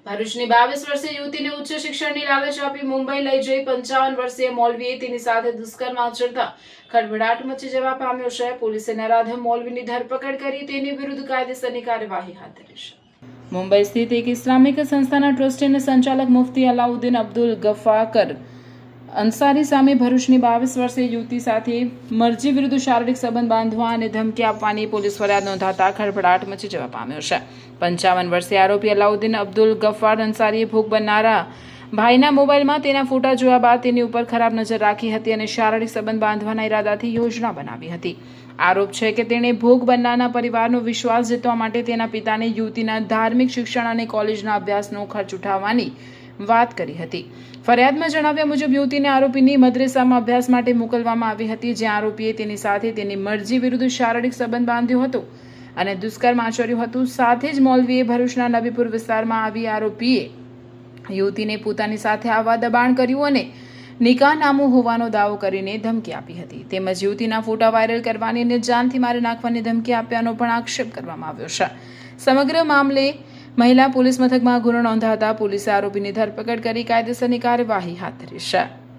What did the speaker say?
ભરૂચની 22 વર્ષીય યુવતીને ઉચ્ચ શિક્ષણની લાલચ આપી મુંબઈ લઈ જઈ 55 વર્ષીય મૌલવીએ તેની સાથે દુષ્કર્મ આચરતા ખળભળાટ મચી જવા પામ્યો છે. પોલીસે નરાધમ મૌલવીની ધરપકડ કરી તેની વિરુદ્ધ કાયદેસરની કાર્યવાહી હાથ ધરી છે. મુંબઈ સ્થિત એક ઇસ્લામિક સંસ્થાના ટ્રસ્ટી અને સંચાલક મુફ્તી અલાઉદ્દીન અબ્દુલ ગફ્ફાર અંસારી સામે ભરૂચની 22 વર્ષીય યુવતી સાથે મરજી વિરુદ્ધ શારીરિક સંબંધ બાંધવા અને ધમકી આપવાની પોલીસ ફરિયાદ નોંધાતા ખળભળાટ મચી જવા પામ્યો છે. 55 વર્ષીય આરોપી અલાઉદ્દીન અબ્દુલ ગફ્ફાર અંસારીએ ભોગ બનનારા ભાઈના મોબાઈલમાં તેના ફોટા જોયા બાદ તેની ઉપર ખરાબ નજર રાખી હતી અને શારીરિક સંબંધ બાંધવાના ઈરાદાથી યોજના બનાવી હતી. આરોપ છે કે તેણે ભોગ બનનારના પરિવારનો વિશ્વાસ જીતવા માટે તેના પિતાને યુવતીના ધાર્મિક શિક્ષણ અને કોલેજના અભ્યાસનો ખર્ચ ઉઠાવવાની વાત કરી હતી. ફરિયાદમાં જણાવ્યા મુજબ યુવતીને આરોપીની મદ્રેસામાં અભ્યાસ માટે મોકલવામાં આવી હતી, જ્યાં આરોપીએ તેની સાથે તેની મરજી વિરુદ્ધ શારીરિક સંબંધ બાંધ્યો હતો અને દુષ્કર્મ આચર્યું હતું. સાથે જ મૌલવીએ ભરૂચના નબીપુર વિસ્તારમાં આવી આરોપીએ યુવતીને પોતાની સાથે આવવા દબાણ કર્યું અને નિકાહનામું હોવાનો દાવો કરીને ધમકી આપી હતી. તેમજ યુવતીના ફોટા વાયરલ કરવાની અને જાનથી મારી નાખવાની ધમકી આપ્યાનો પણ આક્ષેપ કરવામાં આવ્યો છે. સમગ્ર મામલે મહિલા પોલીસ મથકમાં ગુનો નોંધાતા પોલીસે આરોપીની ધરપકડ કરી કાયદેસરની કાર્યવાહી હાથ ધરી છે.